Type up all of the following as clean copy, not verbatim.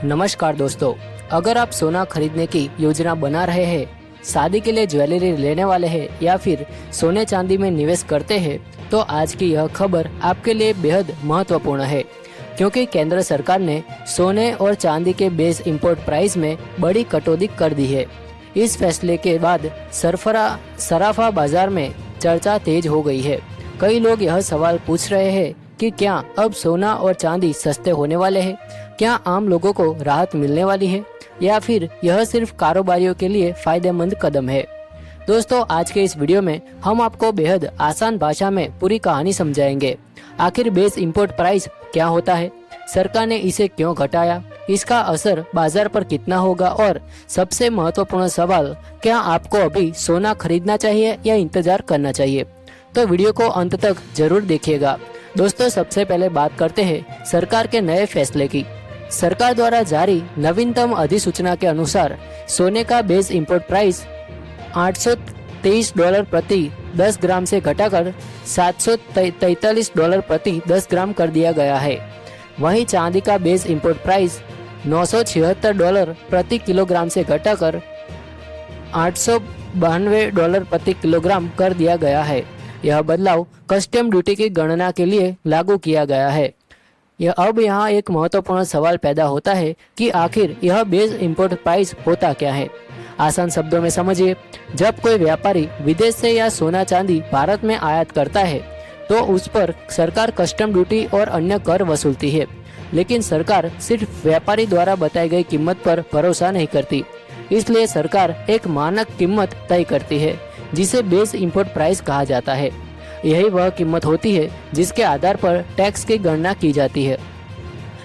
नमस्कार दोस्तों, अगर आप सोना खरीदने की योजना बना रहे हैं, शादी के लिए ज्वेलरी लेने वाले हैं या फिर सोने चांदी में निवेश करते हैं, तो आज की यह खबर आपके लिए बेहद महत्वपूर्ण है, क्योंकि केंद्र सरकार ने सोने और चांदी के बेस इंपोर्ट प्राइस में बड़ी कटौती कर दी है। इस फैसले के बाद सराफा बाजार में चर्चा तेज हो गई है। कई लोग यह सवाल पूछ रहे हैं कि क्या अब सोना और चांदी सस्ते होने वाले हैं? क्या आम लोगों को राहत मिलने वाली है या फिर यह सिर्फ कारोबारियों के लिए फायदेमंद कदम है? दोस्तों, आज के इस वीडियो में हम आपको बेहद आसान भाषा में पूरी कहानी समझाएंगे। आखिर बेस इंपोर्ट प्राइस क्या होता है, सरकार ने इसे क्यों घटाया, इसका असर बाजार पर कितना होगा और सबसे महत्वपूर्ण सवाल, क्या आपको अभी सोना खरीदना चाहिए या इंतजार करना चाहिए? तो वीडियो को अंत तक जरूर देखिएगा। दोस्तों, सबसे पहले बात करते हैं सरकार के नए फैसले की। सरकार द्वारा जारी नवीनतम अधिसूचना के अनुसार सोने का बेस इंपोर्ट प्राइस $823 प्रति 10 ग्राम से घटाकर $743 प्रति 10 ग्राम कर दिया गया है। वहीं चांदी का बेस इंपोर्ट प्राइस $976 प्रति किलोग्राम से घटाकर $892 प्रति किलोग्राम कर दिया गया है। यह बदलाव कस्टम ड्यूटी की गणना के लिए लागू किया गया है। अब यहाँ एक महत्वपूर्ण सवाल पैदा होता है कि आखिर यह बेस इंपोर्ट प्राइस होता क्या है। आसान शब्दों में समझिए, जब कोई व्यापारी विदेश से या सोना चांदी भारत में आयात करता है तो उस पर सरकार कस्टम ड्यूटी और अन्य कर वसूलती है, लेकिन सरकार सिर्फ व्यापारी द्वारा बताई गई कीमत पर भरोसा नहीं करती। इसलिए सरकार एक मानक कीमत तय करती है जिसे बेस इंपोर्ट प्राइस कहा जाता है। यही वह कीमत होती है जिसके आधार पर टैक्स की गणना की जाती है।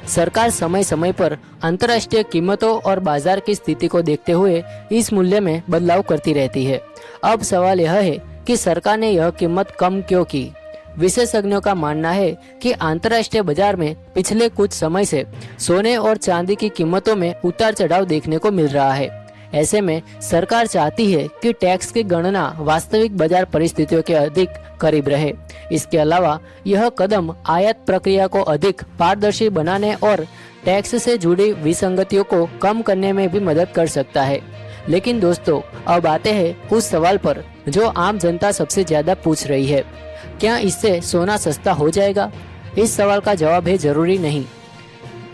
सरकार समय समय पर अंतर्राष्ट्रीय कीमतों और बाजार की स्थिति को देखते हुए इस मूल्य में बदलाव करती रहती है। अब सवाल यह है कि सरकार ने यह कीमत कम क्यों की? विशेषज्ञों का मानना है कि अंतर्राष्ट्रीय बाजार में पिछले कुछ समय से सोने और चांदी की कीमतों में उतार चढ़ाव देखने को मिल रहा है। ऐसे में सरकार चाहती है कि टैक्स की गणना वास्तविक बाजार परिस्थितियों के अधिक करीब रहे। इसके अलावा यह कदम आयात प्रक्रिया को अधिक पारदर्शी बनाने और टैक्स से जुड़ी विसंगतियों को कम करने में भी मदद कर सकता है। लेकिन दोस्तों, अब आते हैं उस सवाल पर जो आम जनता सबसे ज्यादा पूछ रही है, क्या इससे सोना सस्ता हो जाएगा? इस सवाल का जवाब है जरूरी नहीं,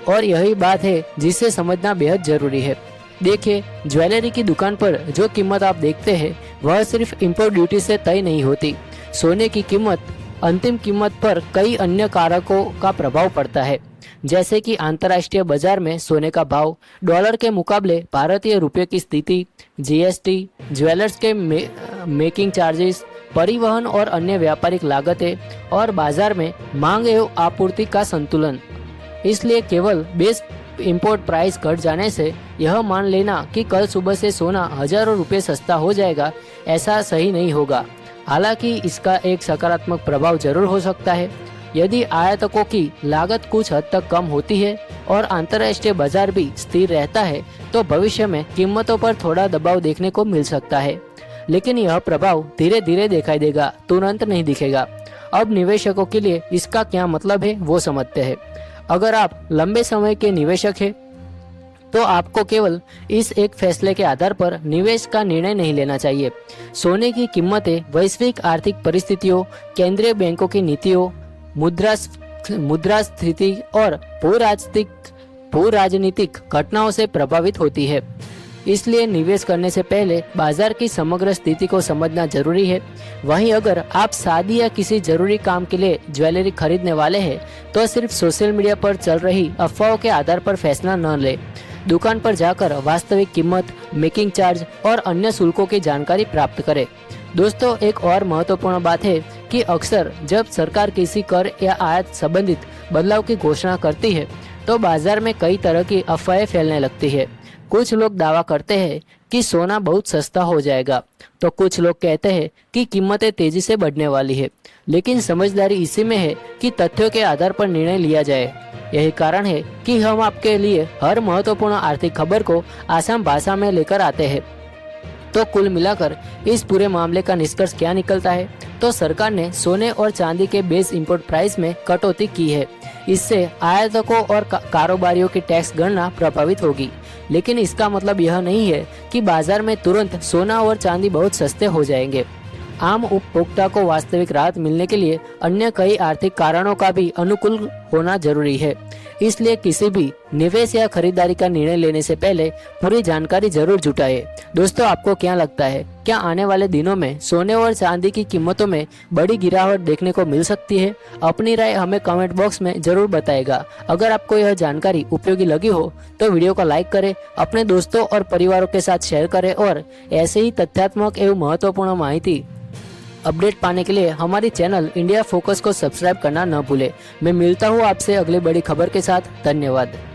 और यही बात है जिसे समझना बेहद जरूरी है। देखिए, ज्वेलरी की दुकान पर जो कीमत आप देखते हैं वह सिर्फ इंपोर्ट ड्यूटी से तय नहीं होती। सोने की कीमत, अंतिम कीमत पर कई अन्य कारकों का प्रभाव पड़ता है, जैसे कि अंतर्राष्ट्रीय बाजार में सोने का भाव, डॉलर के मुकाबले भारतीय रुपये की स्थिति, जीएसटी, ज्वेलर्स के मेकिंग चार्जेस, परिवहन और अन्य व्यापारिक लागतें और बाजार में मांग एवं आपूर्ति का संतुलन। इसलिए केवल बेस इंपोर्ट प्राइस घट जाने से यह मान लेना कि कल सुबह से सोना हजारों रुपए सस्ता हो जाएगा, ऐसा सही नहीं होगा। हालांकि इसका एक सकारात्मक प्रभाव जरूर हो सकता है। यदि आयातकों की लागत कुछ हद तक कम होती है और अंतर्राष्ट्रीय बाजार भी स्थिर रहता है, तो भविष्य में कीमतों पर थोड़ा दबाव देखने को मिल सकता है। लेकिन यह प्रभाव धीरे धीरे दिखाई देगा, तुरंत नहीं दिखेगा। अब निवेशकों के लिए इसका क्या मतलब है वो समझते हैं। अगर आप लंबे समय के निवेशक हैं तो आपको केवल इस एक फैसले के आधार पर निवेश का निर्णय नहीं लेना चाहिए। सोने की कीमतें वैश्विक आर्थिक परिस्थितियों, केंद्रीय बैंकों की नीतियों, मुद्रास्फीति और भू राजनीतिक घटनाओं से प्रभावित होती है। इसलिए निवेश करने से पहले बाजार की समग्र स्थिति को समझना जरूरी है। वहीं अगर आप शादी या किसी जरूरी काम के लिए ज्वेलरी खरीदने वाले हैं तो सिर्फ सोशल मीडिया पर चल रही अफवाहों के आधार पर फैसला न लें। दुकान पर जाकर वास्तविक कीमत, मेकिंग चार्ज और अन्य शुल्कों की जानकारी प्राप्त करें। दोस्तों, एक और महत्वपूर्ण बात है कि अक्सर जब सरकार किसी कर या आयात संबंधित बदलाव की घोषणा करती है तो बाजार में कई तरह की अफवाहें फैलने लगती है। कुछ लोग दावा करते हैं कि सोना बहुत सस्ता हो जाएगा, तो कुछ लोग कहते हैं कि कीमतें तेजी से बढ़ने वाली है। लेकिन समझदारी इसी में है कि तथ्यों के आधार पर निर्णय लिया जाए। यही कारण है कि हम आपके लिए हर महत्वपूर्ण आर्थिक खबर को आसान भाषा में लेकर आते हैं। तो कुल मिलाकर इस पूरे मामले का निष्कर्ष क्या निकलता है? तो सरकार ने सोने और चांदी के बेस इंपोर्ट प्राइस में कटौती की है। इससे आयातकों और कारोबारियों की टैक्स गणना प्रभावित होगी, लेकिन इसका मतलब यह नहीं है कि बाजार में तुरंत सोना और चांदी बहुत सस्ते हो जाएंगे। आम उपभोक्ता को वास्तविक राहत मिलने के लिए अन्य कई आर्थिक कारणों का भी अनुकूल होना जरूरी है। इसलिए किसी भी निवेश या खरीदारी का निर्णय लेने से पहले पूरी जानकारी जरूर जुटाएं। दोस्तों, आपको क्या लगता है, क्या आने वाले दिनों में सोने और चांदी की कीमतों में बड़ी गिरावट देखने को मिल सकती है? अपनी राय हमें कमेंट बॉक्स में जरूर बताएगा। अगर आपको यह जानकारी उपयोगी लगी हो तो वीडियो को लाइक करें, अपने दोस्तों और परिवारों के साथ शेयर करें और ऐसे ही तथ्यात्मक एवं महत्वपूर्ण माहिती अपडेट पाने के लिए हमारी चैनल इंडिया फोकस को सब्सक्राइब करना न भूले। मैं मिलता हूँ आपसे अगली बड़ी खबर के साथ। धन्यवाद।